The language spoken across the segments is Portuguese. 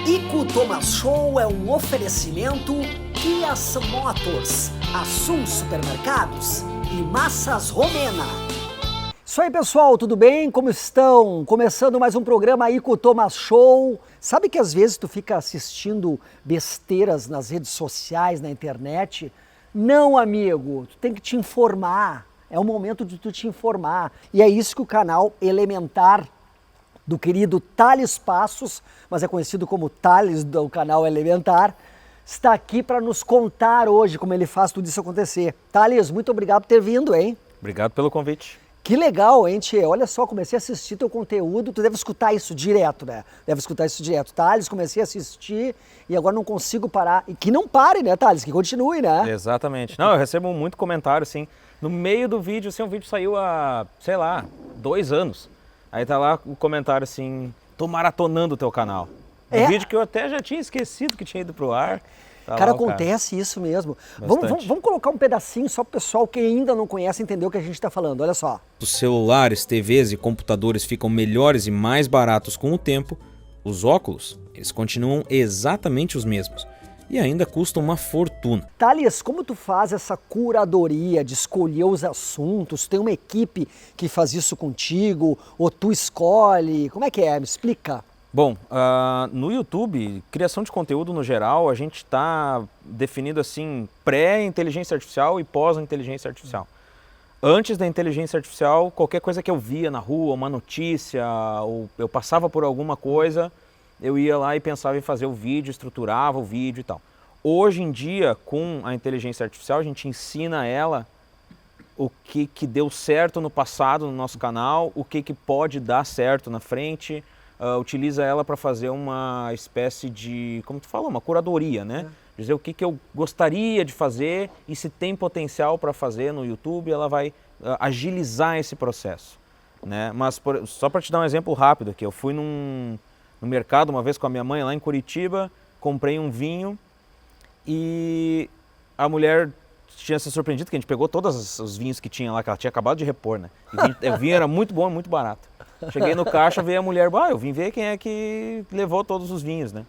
Ico Thomas Show é um oferecimento Kia Motors, Assum Supermercados e Massas Romena. Isso aí, pessoal, tudo bem? Como estão? Começando mais um programa Ico Thomas Show. Sabe que às vezes tu fica assistindo besteiras nas redes sociais, na internet? Não, amigo, tu tem que te informar. É o momento de tu te informar. E é isso que o canal Elementar do querido Thales Passos, mas é conhecido como Thales do canal Elementar, está aqui para nos contar hoje como ele faz tudo isso acontecer. Thales, muito obrigado por ter vindo, hein? Obrigado pelo convite. Que legal, hein, tchê? Olha só, comecei a assistir teu conteúdo, tu deve escutar isso direto, né? Deve escutar isso direto. Thales, comecei a assistir e agora não consigo parar. E que não pare, né, Thales? Que continue, né? Exatamente. Não, eu recebo muito comentário, assim. No meio do vídeo, assim, o vídeo saiu há, sei lá, 2 anos. Aí tá lá o comentário assim, tô maratonando o teu canal. Um vídeo que eu até já tinha esquecido que tinha ido pro ar. Tá cara, lá, acontece isso mesmo. Vamos colocar um pedacinho só pro pessoal que ainda não conhece entender o que a gente tá falando, olha só. Os celulares, TVs e computadores ficam melhores e mais baratos com o tempo. Os óculos, eles continuam exatamente os mesmos. E ainda custam uma fortuna. Thales, como tu faz essa curadoria de escolher os assuntos? Tem uma equipe que faz isso contigo? Ou tu escolhe? Como é que é? Me explica. Bom, no YouTube, criação de conteúdo no geral, a gente está definindo assim pré-inteligência artificial e pós-inteligência artificial. Antes da inteligência artificial, qualquer coisa que eu via na rua, uma notícia, ou eu passava por alguma coisa, eu ia lá e pensava em fazer o vídeo, estruturava o vídeo e tal. Hoje em dia, com a inteligência artificial, a gente ensina ela o que deu certo no passado no nosso canal, o que pode dar certo na frente, utiliza ela para fazer uma espécie de, como tu falou, uma curadoria, né? Dizer o que eu gostaria de fazer e se tem potencial para fazer no YouTube, ela vai agilizar esse processo, né? Mas só para te dar um exemplo rápido aqui, eu fui no mercado uma vez com a minha mãe lá em Curitiba, comprei um vinho e a mulher tinha se surpreendido que a gente pegou todos os vinhos que tinha lá, que ela tinha acabado de repor, né? E o vinho era muito bom, muito barato. Cheguei no caixa, veio a mulher, eu vim ver quem é que levou todos os vinhos, né?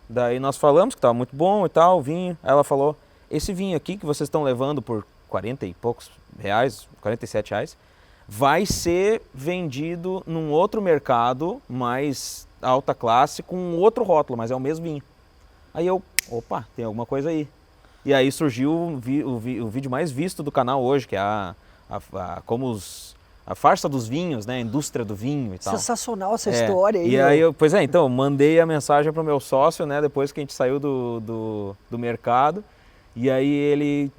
Daí nós falamos que estava muito bom e tal, o vinho. Aí ela falou, esse vinho aqui que vocês estão levando por 40 e poucos reais, 47 reais, vai ser vendido num outro mercado mais alta classe com um outro rótulo, mas é o mesmo vinho. Aí eu, opa, tem alguma coisa aí. E aí surgiu o vídeo mais visto do canal hoje, que é a farsa dos vinhos, né, a indústria do vinho e tal. Sensacional essa história aí. E aí, então, eu mandei a mensagem pro meu sócio, né, depois que a gente saiu do mercado. E aí ele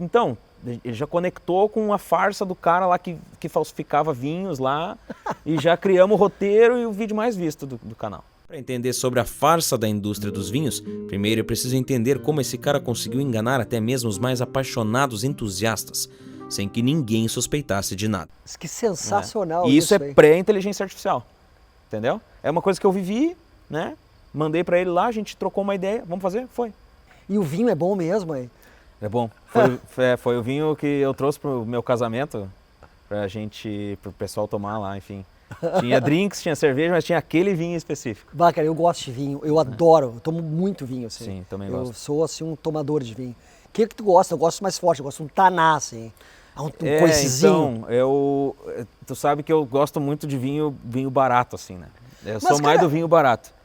já conectou com a farsa do cara lá que falsificava vinhos lá e já criamos o roteiro e o vídeo mais visto do canal. Para entender sobre a farsa da indústria dos vinhos, primeiro eu preciso entender como esse cara conseguiu enganar até mesmo os mais apaixonados entusiastas, sem que ninguém suspeitasse de nada. Que sensacional. E isso é pré-inteligência artificial, entendeu? É uma coisa que eu vivi, né? Mandei para ele lá, a gente trocou uma ideia, vamos fazer? Foi. E o vinho é bom mesmo, hein? É bom. Foi o vinho que eu trouxe pro meu casamento, pro pessoal tomar lá, enfim. Tinha drinks, tinha cerveja, mas tinha aquele vinho específico. Cara, eu gosto de vinho, eu adoro, eu tomo muito vinho, assim. Sim, também gosto. Eu sou, assim, um tomador de vinho. O que tu gosta? Eu gosto mais forte, eu gosto de um taná, assim. Um coicezinho. Então, tu sabe que eu gosto muito de vinho barato, assim, né? Eu sou mais do vinho barato.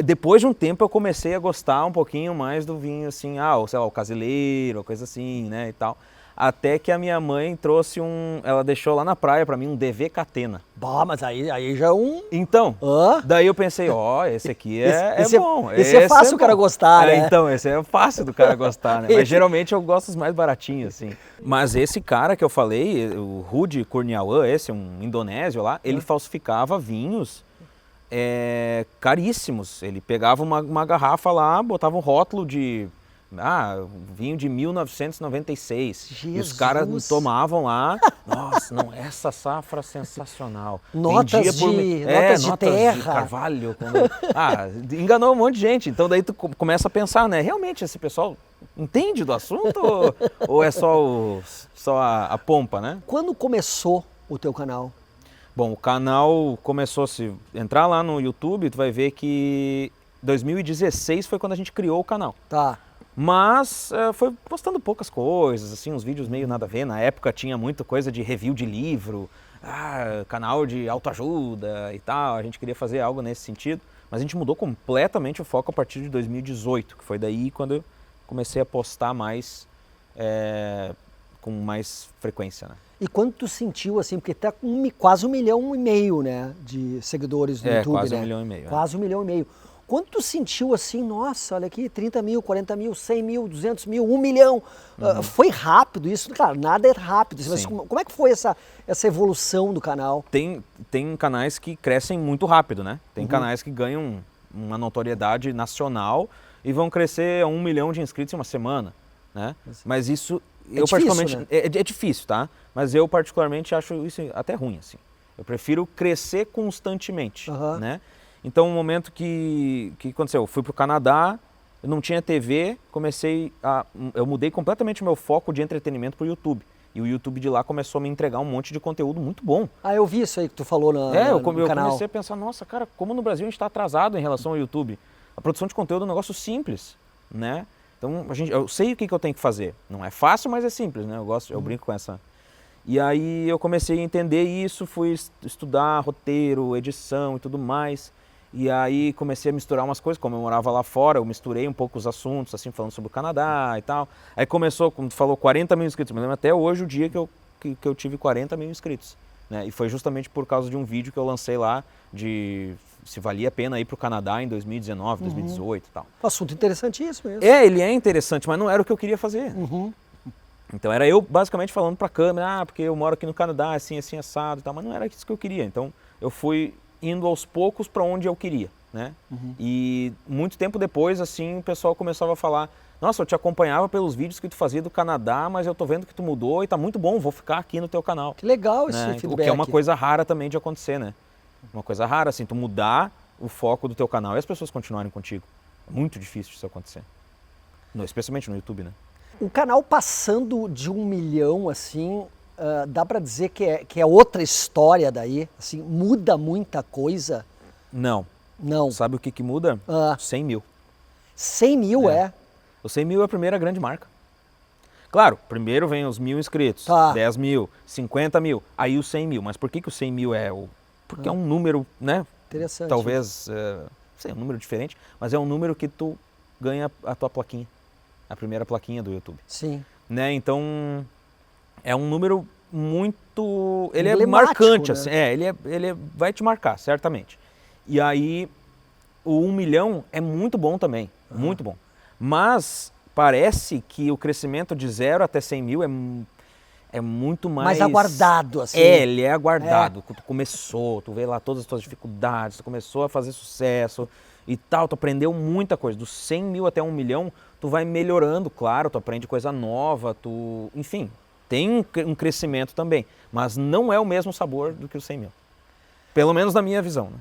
Depois de um tempo eu comecei a gostar um pouquinho mais do vinho, assim, sei lá, o caseiro, coisa assim, né, e tal. Até que a minha mãe trouxe ela deixou lá na praia pra mim um DV Catena. Mas aí já é um... Então, daí eu pensei, esse aqui é bom. Esse é fácil o cara gostar, né? Então, esse é fácil do cara gostar, né? Mas geralmente eu gosto dos mais baratinhos, assim. Mas esse cara que eu falei, o Rudi Kurniawan, um indonésio lá, ele falsificava vinhos caríssimos. Ele pegava uma garrafa lá, botava um rótulo de... vinho de 1996. Jesus. E os caras tomavam lá. Nossa, não, essa safra sensacional. Notas de terra. De carvalho. Enganou um monte de gente. Então daí tu começa a pensar, né? Realmente esse pessoal entende do assunto ou é só a pompa, né? Quando começou o teu canal? Bom, o canal começou, se entrar lá no YouTube, tu vai ver que 2016 foi quando a gente criou o canal. Tá. Mas foi postando poucas coisas, assim, uns vídeos meio nada a ver. Na época tinha muita coisa de review de livro, canal de autoajuda e tal. A gente queria fazer algo nesse sentido. Mas a gente mudou completamente o foco a partir de 2018, que foi daí quando eu comecei a postar mais, com mais frequência, né? E quanto tu sentiu, assim, porque tá com quase 1,5 milhão, né, de seguidores no YouTube, quase né? 1,5 milhão. Quase 1,5 milhão. Quanto tu sentiu assim, nossa, olha aqui, 30 mil, 40 mil, 100 mil, 200 mil, 1 milhão. Foi rápido isso? Claro, nada é rápido. Mas Sim. como é que foi essa evolução do canal? Tem canais que crescem muito rápido, né? Tem canais que ganham uma notoriedade nacional e vão crescer a 1 milhão de inscritos em uma semana, né? Mas isso, eu difícil, particularmente, né? é difícil, tá? Mas eu particularmente acho isso até ruim, assim. Eu prefiro crescer constantemente, né? Então, no momento que aconteceu, eu fui para o Canadá, eu não tinha TV, eu mudei completamente o meu foco de entretenimento para o YouTube. E o YouTube de lá começou a me entregar um monte de conteúdo muito bom. Ah, eu vi isso aí que tu falou no eu canal. comecei a pensar, nossa, cara, como no Brasil a gente está atrasado em relação ao YouTube. A produção de conteúdo é um negócio simples, né? Então, eu sei o que eu tenho que fazer. Não é fácil, mas é simples, né? Eu brinco com essa... E aí eu comecei a entender isso, fui estudar roteiro, edição e tudo mais. E aí comecei a misturar umas coisas, como eu morava lá fora, eu misturei um pouco os assuntos, assim, falando sobre o Canadá e tal. Aí começou, como tu falou, 40 mil inscritos. Me lembro até hoje o dia que eu tive 40 mil inscritos, né? E foi justamente por causa de um vídeo que eu lancei lá, de se valia a pena ir para o Canadá em 2019, 2018 e tal. Assunto interessantíssimo isso. Ele é interessante, mas não era o que eu queria fazer. Então era eu basicamente falando para a câmera, porque eu moro aqui no Canadá, assim, assim, assado e tal, mas não era isso que eu queria. Então eu fui indo aos poucos para onde eu queria, né? E muito tempo depois, assim, o pessoal começava a falar, nossa, eu te acompanhava pelos vídeos que tu fazia do Canadá, mas eu tô vendo que tu mudou e tá muito bom, vou ficar aqui no teu canal. Que legal esse né? feedback. O que é uma coisa rara também de acontecer, né? Uma coisa rara, assim, tu mudar o foco do teu canal e as pessoas continuarem contigo. É muito difícil isso acontecer. Especialmente no YouTube, né? O canal passando de 1 milhão, assim, dá pra dizer que é outra história daí? Assim, muda muita coisa? Não. Não. Sabe o que muda? 100 mil. 100 mil O 100 mil é a primeira grande marca. Claro, primeiro vem os 1.000 inscritos, 10 mil, 50 mil, aí os 100 mil. Mas por que o 100 mil porque é um número, né? Interessante. Talvez, sei, um número diferente, mas é um número que tu ganha a tua plaquinha. A primeira plaquinha do YouTube. Sim. Né? Então, é um número muito... Ele é emblemático, marcante, né? assim. Ele vai te marcar, certamente. E aí, o 1 milhão é muito bom também, muito bom. Mas parece que o crescimento de 0 até 100 mil é muito mais aguardado, assim. Ele é aguardado. Tu começou, tu vê lá todas as tuas dificuldades, tu começou a fazer sucesso e tal, tu aprendeu muita coisa. Dos 100 mil até 1 milhão, tu vai melhorando, claro, tu aprende coisa nova, enfim, tem um crescimento também. Mas não é o mesmo sabor do que os 100 mil. Pelo menos na minha visão, né?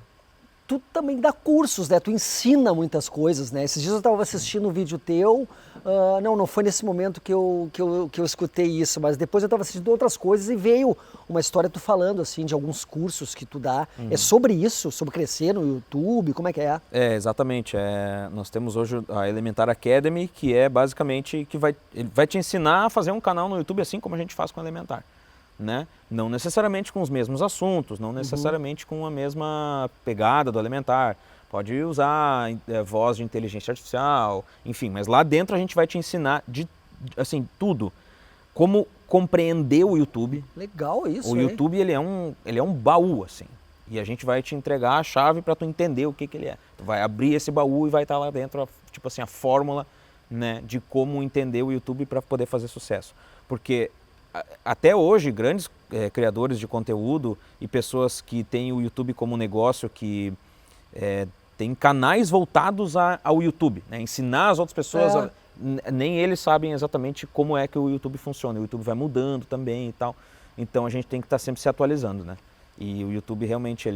Tu também dá cursos, né? Tu ensina muitas coisas, né? Esses dias eu estava assistindo um vídeo teu, não foi nesse momento que eu escutei isso, mas depois eu estava assistindo outras coisas e veio uma história tu falando, assim, de alguns cursos que tu dá. É sobre isso? Sobre crescer no YouTube? Como é que é? Exatamente. Nós temos hoje a Elementar Academy, que é basicamente, ele vai te ensinar a fazer um canal no YouTube assim como a gente faz com o Elementar. Né? Não necessariamente com os mesmos assuntos, não necessariamente com a mesma pegada do Elementar. Pode usar voz de inteligência artificial, enfim, mas lá dentro a gente vai te ensinar assim, tudo. Como compreender o YouTube. Legal isso, O YouTube ele é um baú, assim. E a gente vai te entregar a chave para tu entender o que ele é. Tu vai abrir esse baú e vai estar lá dentro, tipo assim, a fórmula, né, de como entender o YouTube para poder fazer sucesso. Porque até hoje, grandes criadores de conteúdo e pessoas que têm o YouTube como negócio, que têm canais voltados ao YouTube, né? Ensinar as outras pessoas, nem eles sabem exatamente como é que o YouTube funciona. O YouTube vai mudando também e tal. Então a gente tem que estar sempre se atualizando, né? E o YouTube realmente,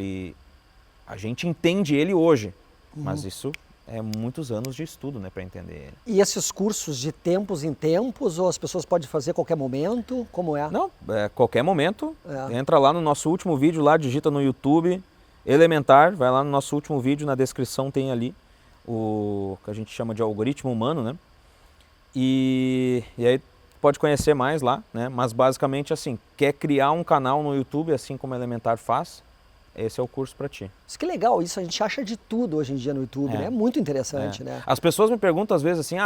a gente entende ele hoje, mas isso é muitos anos de estudo, né, para entender ele. E esses cursos de tempos em tempos, ou as pessoas podem fazer a qualquer momento? Como é? Não, qualquer momento. Entra lá no nosso último vídeo, lá digita no YouTube, Elementar, vai lá no nosso último vídeo, na descrição tem ali o que a gente chama de algoritmo humano, né? E aí pode conhecer mais lá, né? Mas basicamente assim, quer criar um canal no YouTube, assim como a Elementar faz, esse é o curso para ti. Isso que legal, isso a gente acha de tudo hoje em dia no YouTube, né? É muito interessante, né? As pessoas me perguntam às vezes assim,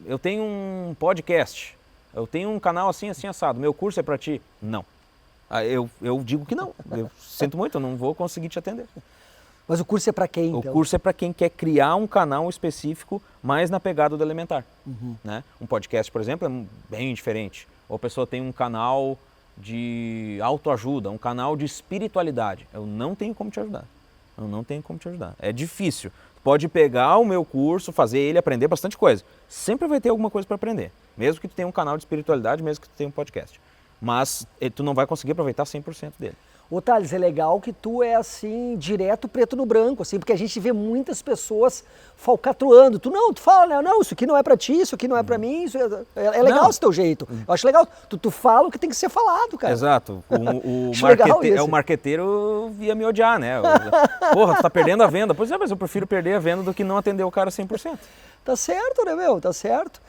eu tenho um podcast, eu tenho um canal assim, assim, assado, meu curso é para ti? Não. Eu digo que não, eu sinto muito, eu não vou conseguir te atender. Mas o curso é para quem, então? O curso é para quem quer criar um canal específico mais na pegada do Elementar. Né? Um podcast, por exemplo, é bem diferente. Ou a pessoa tem um canal de autoajuda, um canal de espiritualidade. Eu não tenho como te ajudar. Eu não tenho como te ajudar. É difícil. Pode pegar o meu curso, fazer ele aprender bastante coisa. Sempre vai ter alguma coisa para aprender. Mesmo que tu tenha um canal de espiritualidade, mesmo que tu tenha um podcast. Mas tu não vai conseguir aproveitar 100% dele. Ô Thales, é legal que tu é assim, direto preto no branco, assim, porque a gente vê muitas pessoas falcatruando. Tu fala, né? Não, isso aqui não é pra ti, isso aqui não é pra mim, isso é legal esse teu jeito. Eu acho legal, tu fala o que tem que ser falado, cara. Exato. O marqueteiro ia me odiar, né? Porra, tu tá perdendo a venda. Pois é, mas eu prefiro perder a venda do que não atender o cara 100%. Tá certo, né, meu? Tá certo.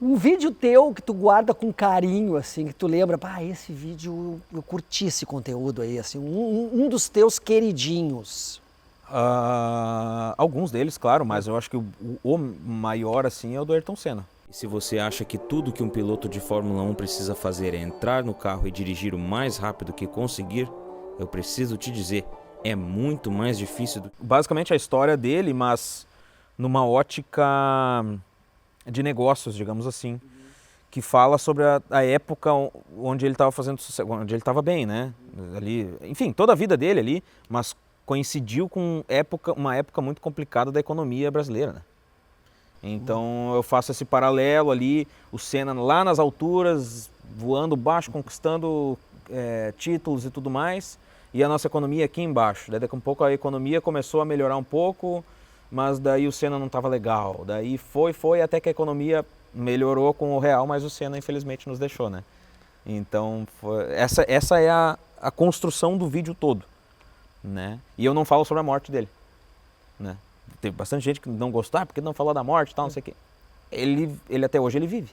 Um vídeo teu que tu guarda com carinho, assim, que tu lembra, esse vídeo, eu curti esse conteúdo aí, assim, um dos teus queridinhos. Alguns deles, claro, mas eu acho que o maior, assim, é o do Ayrton Senna. E se você acha que tudo que um piloto de Fórmula 1 precisa fazer é entrar no carro e dirigir o mais rápido que conseguir, eu preciso te dizer, é muito mais difícil do... Basicamente a história dele, mas numa ótica de negócios, digamos assim, que fala sobre a época onde ele estava fazendo sucesso, onde ele estava bem, né? Ali, enfim, toda a vida dele ali, mas coincidiu com uma época muito complicada da economia brasileira, né? Então eu faço esse paralelo ali, o Senna lá nas alturas, voando baixo, conquistando títulos e tudo mais, e a nossa economia aqui embaixo. Daí daqui a pouco a economia começou a melhorar um pouco, mas daí o Senna não estava legal. Daí foi até que a economia melhorou com o real, mas o Senna infelizmente nos deixou, né? Então essa é a construção do vídeo todo, né? E eu não falo sobre a morte dele, né? Teve bastante gente que não gostou, porque não falou da morte e tal, não sei o quê. Ele até hoje ele vive.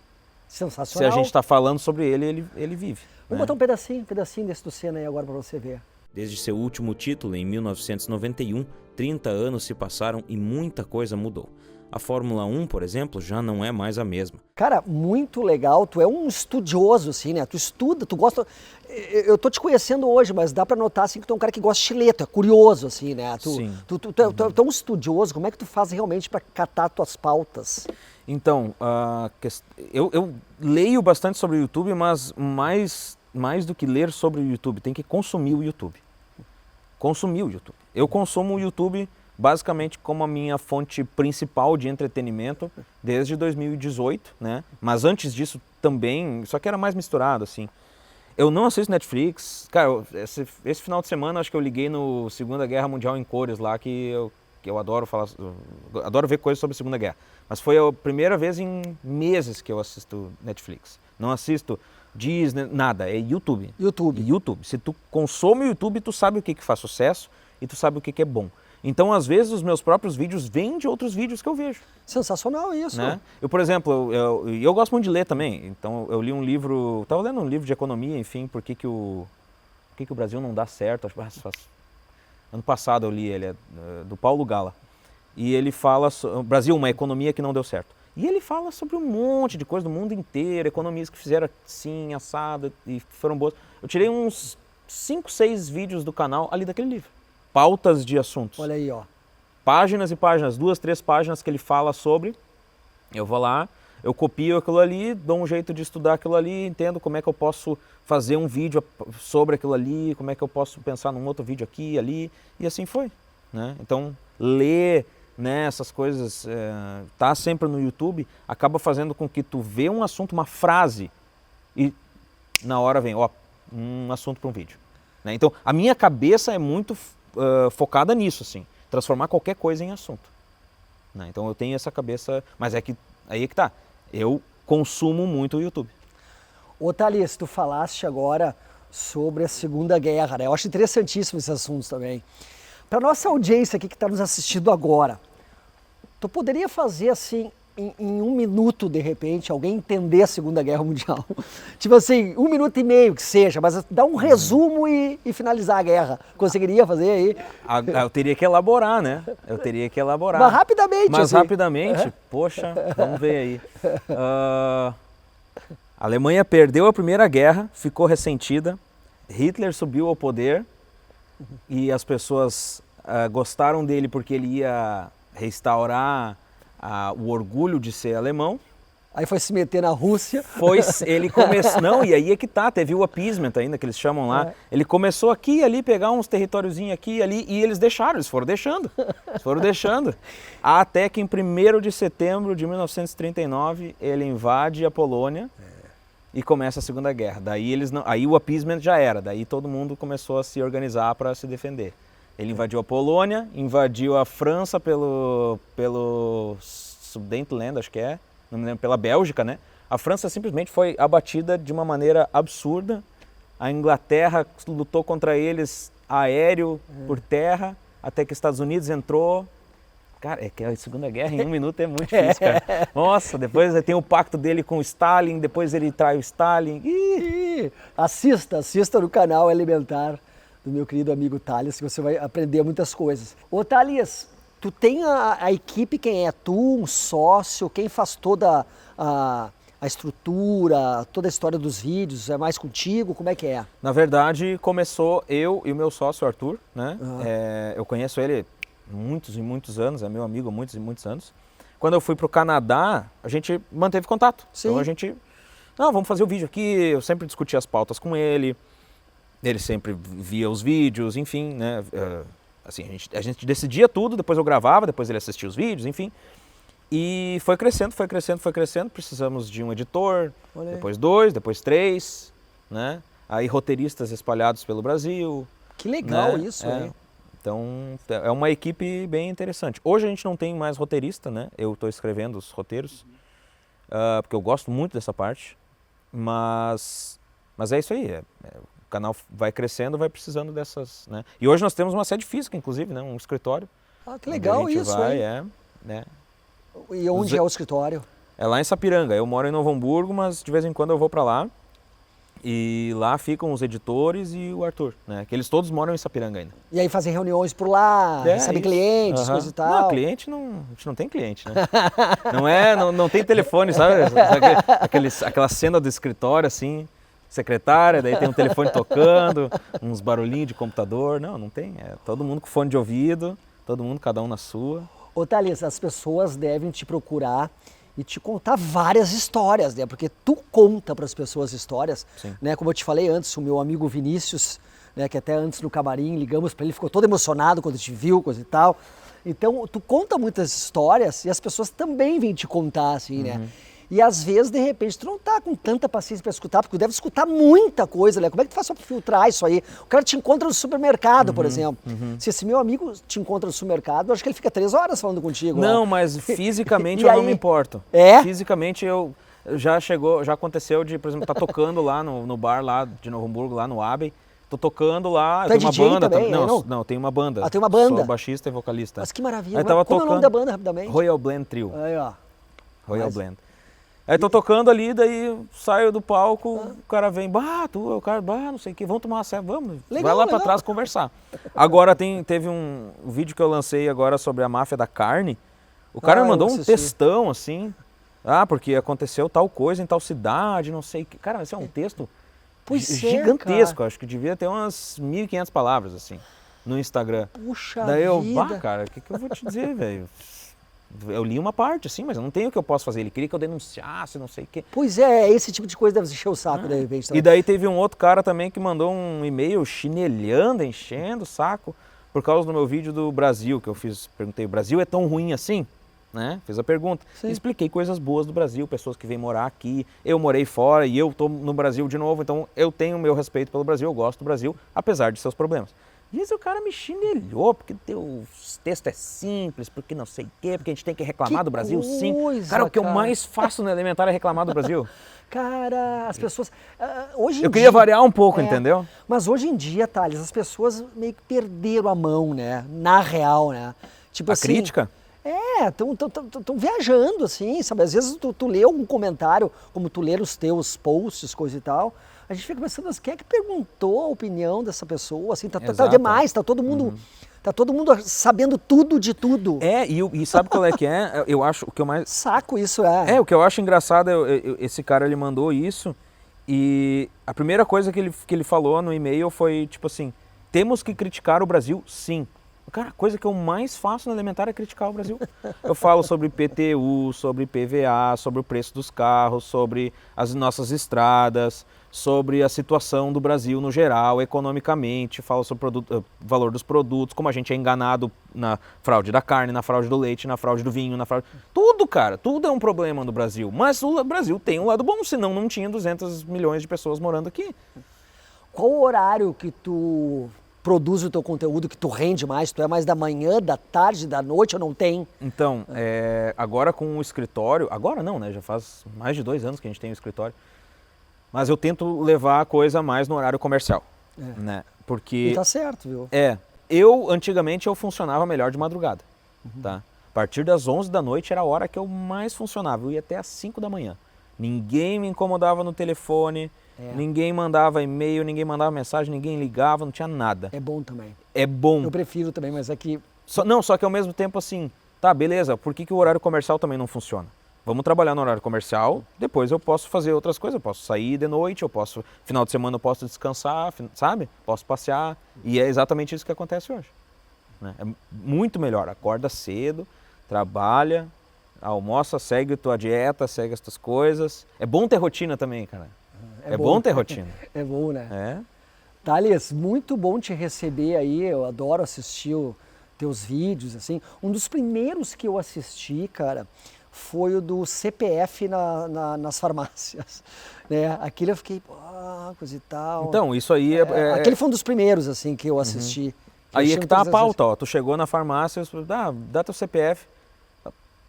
Sensacional. Se a gente está falando sobre ele vive. Vamos botar um pedacinho desse do Senna aí agora para você ver. Desde seu último título, em 1991, 30 anos se passaram e muita coisa mudou. A Fórmula 1, por exemplo, já não é mais a mesma. Cara, muito legal, tu é um estudioso, assim, né? Tu estuda, tu gosta... Eu tô te conhecendo hoje, mas dá pra notar, assim, que tu é um cara que gosta de letra, é curioso, assim, né? Sim. Tu é tão estudioso, como é que tu faz realmente pra catar tuas pautas? Então, eu leio bastante sobre o YouTube, mas mais do que ler sobre o YouTube, tem que consumir o YouTube. Consumir o YouTube. Eu consumo o YouTube basicamente como a minha fonte principal de entretenimento desde 2018, né? Mas antes disso também, só que era mais misturado, assim. Eu não assisto Netflix. Cara, esse final de semana acho que eu liguei no Segunda Guerra Mundial em cores lá, que eu adoro falar, adoro ver coisas sobre a Segunda Guerra. Mas foi a primeira vez em meses que eu assisto Netflix. Não assisto Disney, nada, é YouTube. YouTube. Se tu consome o YouTube, tu sabe o que faz sucesso e tu sabe o que é bom. Então, às vezes, os meus próprios vídeos vêm de outros vídeos que eu vejo. Sensacional isso. Né? Eu, por exemplo, eu gosto muito de ler também. Então, eu li um livro, estava lendo um livro de economia, enfim, por que o Brasil não dá certo. Ano passado eu li ele, do Paulo Gala. E ele fala, Brasil, uma economia que não deu certo. E ele fala sobre um monte de coisa do mundo inteiro, economias que fizeram assim, assado e foram boas. Eu tirei uns 5, 6 vídeos do canal ali daquele livro. Pautas de assuntos. Olha aí, ó. Páginas e páginas, 2, 3 páginas que ele fala sobre. Eu vou lá, eu copio aquilo ali, dou um jeito de estudar aquilo ali, entendo como é que eu posso fazer um vídeo sobre aquilo ali, como é que eu posso pensar num outro vídeo aqui e ali, e assim foi. Né? Então, ler, né, essas coisas, tá sempre no YouTube, acaba fazendo com que tu vê um assunto, uma frase, e na hora vem, um assunto para um vídeo. Né? Então, a minha cabeça é muito focada nisso, assim, transformar qualquer coisa em assunto. Né? Então eu tenho essa cabeça, mas aí é que tá, eu consumo muito o YouTube. Ô Thales, tu falaste agora sobre a Segunda Guerra, né? Eu acho interessantíssimo esses assuntos também. Para nossa audiência aqui que está nos assistindo agora, Tu poderia fazer assim, em 1 minuto, de repente, alguém entender a Segunda Guerra Mundial? Tipo assim, 1 minuto e meio que seja, mas dar um resumo e finalizar a guerra. Conseguiria fazer aí? Eu teria que elaborar, né? Eu teria que elaborar. Mas rapidamente. Mas assim. rapidamente, poxa, vamos ver aí. A Alemanha perdeu a Primeira Guerra, ficou ressentida, Hitler subiu ao poder e as pessoas gostaram dele porque ele ia restaurar o orgulho de ser alemão. Aí foi se meter na Rússia. Ele começou, não, e aí é que tá, teve o appeasement ainda, que eles chamam lá. Ele começou aqui e ali, pegar uns territóriozinhos aqui e ali, e eles deixaram, eles foram deixando. Até que em 1º de setembro de 1939, ele invade a Polônia e começa a Segunda Guerra. Aí o appeasement já era, daí todo mundo começou a se organizar para se defender. Ele invadiu a Polônia, invadiu a França pelo Sudetenland, acho que é, não me lembro, pela Bélgica, né? A França simplesmente foi abatida de uma maneira absurda. A Inglaterra lutou contra eles aéreo, por terra, até que os Estados Unidos entrou. Cara, é que a Segunda Guerra em 1 minuto é muito difícil, cara. Nossa, depois tem o pacto dele com o Stalin, depois ele trai o Stalin. Assista no canal Elementar do meu querido amigo Thales, que você vai aprender muitas coisas. Ô Thales, tu tem a equipe, quem é? Tu, um sócio, quem faz toda a estrutura, toda a história dos vídeos, é mais contigo? Como é que é? Na verdade, começou eu e o meu sócio Arthur, né? Eu conheço ele muitos e muitos anos, é meu amigo há muitos e muitos anos. Quando eu fui para o Canadá, a gente manteve contato. Sim. Então a gente, vamos fazer o vídeo aqui, eu sempre discutia as pautas com ele, ele sempre via os vídeos, enfim, né? Assim, a gente decidia tudo, depois eu gravava, depois ele assistia os vídeos, enfim. E foi crescendo, precisamos de um editor, depois 2, depois 3, né? Aí roteiristas espalhados pelo Brasil. Que legal, né? Isso, hein? Então, é uma equipe bem interessante. Hoje a gente não tem mais roteirista, né? Eu estou escrevendo os roteiros, porque eu gosto muito dessa parte, mas é isso aí, o canal vai crescendo, vai precisando dessas, né? E hoje nós temos uma sede física, inclusive, né? Um escritório. Ah, que legal isso, hein? Né? E onde é o escritório? É lá em Sapiranga. Eu moro em Novo Hamburgo, mas de vez em quando eu vou para lá. E lá ficam os editores e o Arthur, né? Que eles todos moram em Sapiranga ainda. E aí fazem reuniões por lá, recebem clientes, coisa e tal? Não, cliente não, a gente não tem cliente, né? não tem telefone, sabe? Aquela cena do escritório, assim, secretária, daí tem um telefone tocando, uns barulhinhos de computador. Não tem. É todo mundo com fone de ouvido, todo mundo, cada um na sua. Ô Thales, as pessoas devem te procurar e te contar várias histórias, né? Porque tu conta para as pessoas histórias, né? Como eu te falei antes, o meu amigo Vinícius, né? Que até antes no camarim ligamos para ele, ficou todo emocionado quando te viu, coisa e tal. Então, tu conta muitas histórias e as pessoas também vêm te contar, assim, né? E às vezes, de repente, tu não tá com tanta paciência para escutar, porque tu deve escutar muita coisa, né? Como é que tu faz pra filtrar isso aí? O cara te encontra no supermercado, por exemplo. Se esse meu amigo te encontra no supermercado, eu acho que ele fica 3 horas falando contigo. Não, ó. Mas fisicamente eu não me importo. Fisicamente já aconteceu de, por exemplo, tá tocando lá no bar lá de Novo Hamburgo, lá no Abbey. Tô tocando lá, tem uma banda também, não, tem uma banda. Ah, tem uma banda? Sou baixista e vocalista. Mas que maravilha. Como é o nome da banda, rapidamente? Royal Blend Trio. Aí, ó. Royal Blend. Aí tô tocando ali, daí saio do palco, o cara vem, não sei o que, vamos tomar uma cerveja, vamos, vai lá pra trás conversar. Agora teve um vídeo que eu lancei agora sobre a máfia da carne, o cara me mandou um textão assim, porque aconteceu tal coisa em tal cidade, não sei o que. Cara, esse é um texto gigantesco, acho que devia ter umas 1.500 palavras assim, no Instagram. Puxa daí eu, vida. Cara, o que eu vou te dizer, velho? Eu li uma parte, assim, mas eu não tenho o que eu posso fazer. Ele queria que eu denunciasse, não sei o quê. Pois é, esse tipo de coisa deve encher o saco, de repente. E daí teve um outro cara também que mandou um e-mail chinelhando, enchendo o saco, por causa do meu vídeo do Brasil, que eu fiz. Perguntei, o Brasil é tão ruim assim? Né? Fiz a pergunta. Expliquei coisas boas do Brasil, pessoas que vêm morar aqui. Eu morei fora e eu tô no Brasil de novo, então eu tenho o meu respeito pelo Brasil, eu gosto do Brasil, apesar de seus problemas. E esse o cara me chinelhou, porque teu texto é simples, porque não sei o quê, porque a gente tem que reclamar do Brasil, sim. Cara, o que eu mais faço no Elementar é reclamar do Brasil. Cara, as pessoas... hoje em eu queria variar um pouco, entendeu? Mas hoje em dia, Thales, as pessoas meio que perderam a mão, né? Na real, né? Tipo a crítica? Estão viajando, assim, sabe? Às vezes tu lê algum comentário, como tu lê os teus posts, coisa e tal, a gente fica pensando, mas quem é que perguntou a opinião dessa pessoa? Assim, tá demais, tá todo mundo sabendo tudo de tudo. E sabe qual é que é? Eu acho, o que eu mais... Saco isso, o que eu acho engraçado, esse cara, ele mandou isso, e a primeira coisa que ele falou no e-mail foi, tipo assim, temos que criticar o Brasil, sim. Cara, a coisa que eu mais faço no elementar é criticar o Brasil. Eu falo sobre IPTU, sobre IPVA, sobre o preço dos carros, sobre as nossas estradas, sobre a situação do Brasil no geral, economicamente, falo sobre o valor dos produtos, como a gente é enganado na fraude da carne, na fraude do leite, na fraude do vinho, na fraude... Tudo, cara, tudo é um problema no Brasil. Mas o Brasil tem um lado bom, senão não tinha 200 milhões de pessoas morando aqui. Qual o horário que tu produz o teu conteúdo, que tu rende mais? Tu é mais da manhã, da tarde, da noite ou não tem? Então, agora com o escritório, agora não, né? Já faz mais de 2 anos que a gente tem o escritório. Mas eu tento levar a coisa mais no horário comercial, né? Porque... E tá certo, viu? Antigamente eu funcionava melhor de madrugada, tá? A partir das 11 da noite era a hora que eu mais funcionava, eu ia até às 5 da manhã. Ninguém me incomodava no telefone, ninguém mandava e-mail, ninguém mandava mensagem, ninguém ligava, não tinha nada. É bom também. É bom. Eu prefiro também, mas é que... Só que ao mesmo tempo assim, tá, beleza, por que o horário comercial também não funciona? Vamos trabalhar no horário comercial, depois eu posso fazer outras coisas, eu posso sair de noite, final de semana eu posso descansar, sabe? Posso passear, e é exatamente isso que acontece hoje. Né? É muito melhor, acorda cedo, trabalha, almoça, segue tua dieta, segue as tuas coisas. É bom ter rotina também, cara. É bom ter rotina. É bom, né? Thales, muito bom te receber aí, eu adoro assistir os teus vídeos, assim. Um dos primeiros que eu assisti, cara, foi o do CPF nas farmácias, né? Aquele eu fiquei, coisa e tal. Então, isso aí aquele foi um dos primeiros, assim, que eu assisti. Que aí é que tá a pauta, ó. Tu chegou na farmácia, dá teu CPF.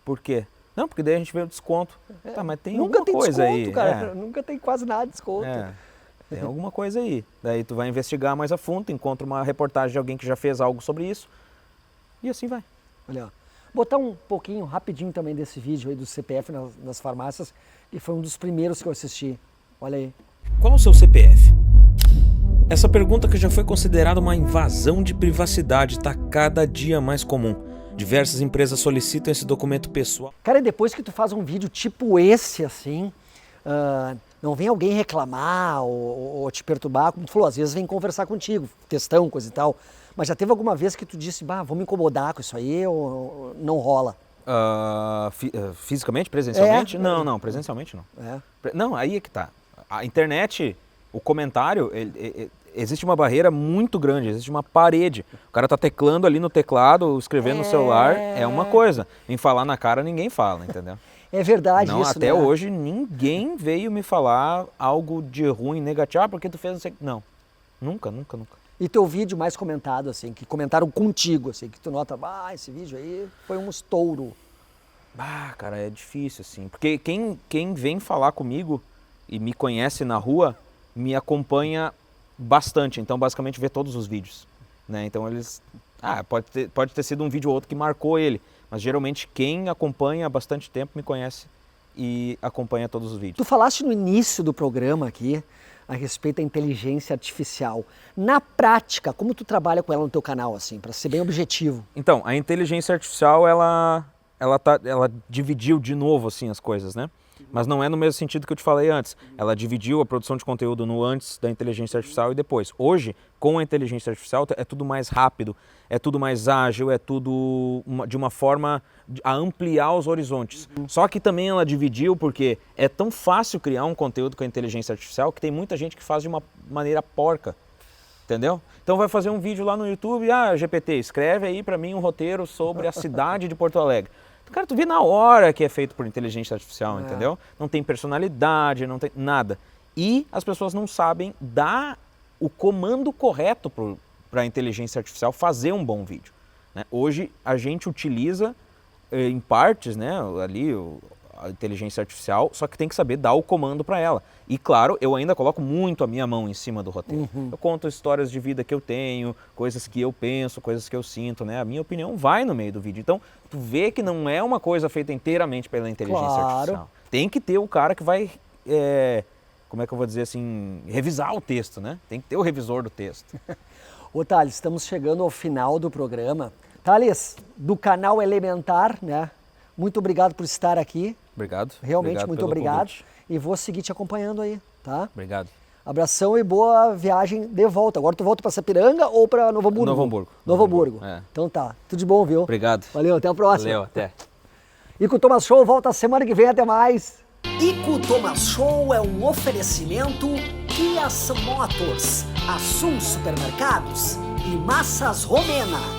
Por quê? Não, porque daí a gente vê o desconto. Tá, mas tem alguma coisa aí. Nunca tem desconto, cara. Nunca tem quase nada de desconto. Tem alguma coisa aí. Daí tu vai investigar mais a fundo, tu encontra uma reportagem de alguém que já fez algo sobre isso. E assim vai. Olha, ó. Botar um pouquinho, rapidinho também desse vídeo aí do CPF nas farmácias, que foi um dos primeiros que eu assisti. Olha aí. Qual o seu CPF? Essa pergunta, que já foi considerada uma invasão de privacidade, está cada dia mais comum. Diversas empresas solicitam esse documento pessoal. Cara, e depois que tu faz um vídeo tipo esse, assim, não vem alguém reclamar ou te perturbar, como tu falou, às vezes vem conversar contigo, textão, coisa e tal. Mas já teve alguma vez que tu disse, vou me incomodar com isso aí, ou não rola? Fisicamente, presencialmente? Não, presencialmente não. Não, aí é que tá. A internet, o comentário, existe uma barreira muito grande, existe uma parede. O cara tá teclando ali no teclado, escrevendo no celular, é uma coisa. Em falar na cara, ninguém fala, entendeu? É verdade não, isso, até hoje, ninguém veio me falar algo de ruim, negativo, porque tu fez... Não, nunca. E teu vídeo mais comentado, assim, que comentaram contigo, assim, que tu nota, esse vídeo aí foi um estouro. Cara, é difícil, assim, porque quem vem falar comigo e me conhece na rua, me acompanha bastante, então basicamente vê todos os vídeos, né? Então eles... pode ter sido um vídeo ou outro que marcou ele, mas geralmente quem acompanha há bastante tempo me conhece e acompanha todos os vídeos. Tu falaste no início do programa aqui a respeito da inteligência artificial. Na prática, como tu trabalha com ela no teu canal, assim, para ser bem objetivo? Então, a inteligência artificial, ela dividiu de novo, assim, as coisas, né? Mas não é no mesmo sentido que eu te falei antes. Ela dividiu a produção de conteúdo no antes da inteligência artificial e depois. Hoje, com a inteligência artificial, é tudo mais rápido, é tudo mais ágil, é tudo de uma forma a ampliar os horizontes. Só que também ela dividiu porque é tão fácil criar um conteúdo com a inteligência artificial que tem muita gente que faz de uma maneira porca, entendeu? Então vai fazer um vídeo lá no YouTube, GPT, escreve aí para mim um roteiro sobre a cidade de Porto Alegre. Cara, tu vê na hora que é feito por inteligência artificial, entendeu? Não tem personalidade, não tem nada. E as pessoas não sabem dar o comando correto para a inteligência artificial fazer um bom vídeo, né? Hoje a gente utiliza em partes, né, ali a inteligência artificial, só que tem que saber dar o comando para ela. E claro, eu ainda coloco muito a minha mão em cima do roteiro. Eu conto histórias de vida que eu tenho, coisas que eu penso, coisas que eu sinto, né? A minha opinião vai no meio do vídeo. Então, tu vê que não é uma coisa feita inteiramente pela inteligência artificial. Tem que ter o cara que vai, como é que eu vou dizer assim, revisar o texto, né? Tem que ter o revisor do texto. Ô Thales, estamos chegando ao final do programa. Thales, do canal Elementar, né? Muito obrigado por estar aqui. Obrigado. Realmente, muito obrigado. Convite. E vou seguir te acompanhando aí, tá? Obrigado. Abração e boa viagem de volta. Agora tu volta para Sapiranga ou para Novo Hamburgo? Novo Hamburgo. Novo Hamburgo. É. Então tá. Tudo de bom, viu? Obrigado. Valeu, até a próxima. Valeu, até. Ico Thomas Show volta semana que vem, até mais. Ico Thomas Show é um oferecimento Kia Motors, Assum Supermercados e Massas Romena.